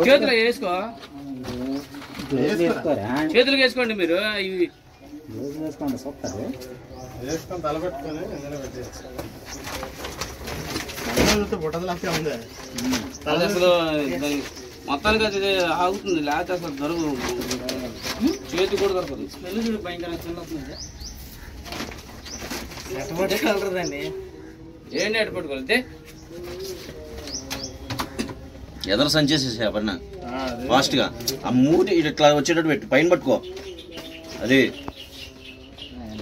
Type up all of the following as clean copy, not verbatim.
చేతులు వేసుకో, చేతులకు వేసుకోండి మీరు. ఇవి వేసుకోండి సొప్పది వేసుకొని తలపెట్టుకొని ఉంది అసలు మొత్తానికి అది ఆగుతుంది, లేకపోతే అసలు దొరకదు, చేతి కూడా దొరకదు. స్మెల్ చూడు భయంకరంగా స్మెల్ వస్తుంది. కలరదండి ఏంటి ఎటు పట్టుకోవాలి. ఎదర సంచేసేసా పడిన ఫాస్ట్గా ఆ మూటి ఇట్లా వచ్చేటట్టు పెట్టు, పైన పట్టుకో. అదే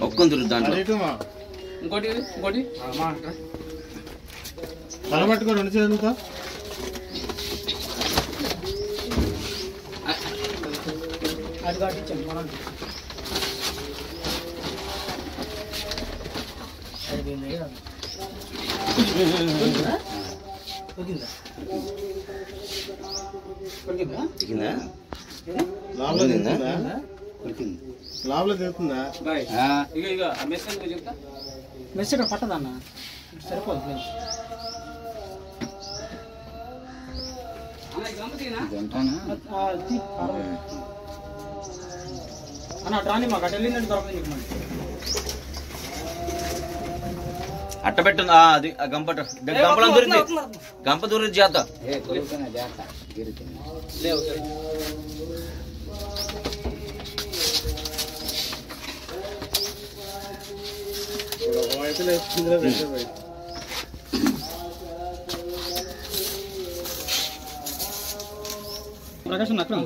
ఒక్కొందరు దాంట్లో ఇంకోటి ఇంకోటి తలపెట్టుకో రెండు చేతులతో. అది కాటించండి మనం. లోపల తిరుగుతుందా? ఇక మెస్ చెప్తా. మెస్ ఇక్కడ పట్టదన్న, సరిపోదు. అన్న డ్రాని మాకు అటు వెళ్ళిందంటే దొరకదు. అట్ట పెట్టు, అది గంపట గంపలం దొరింది, గంప దూరం చేద్దాం. ప్రకాశం అక్కడ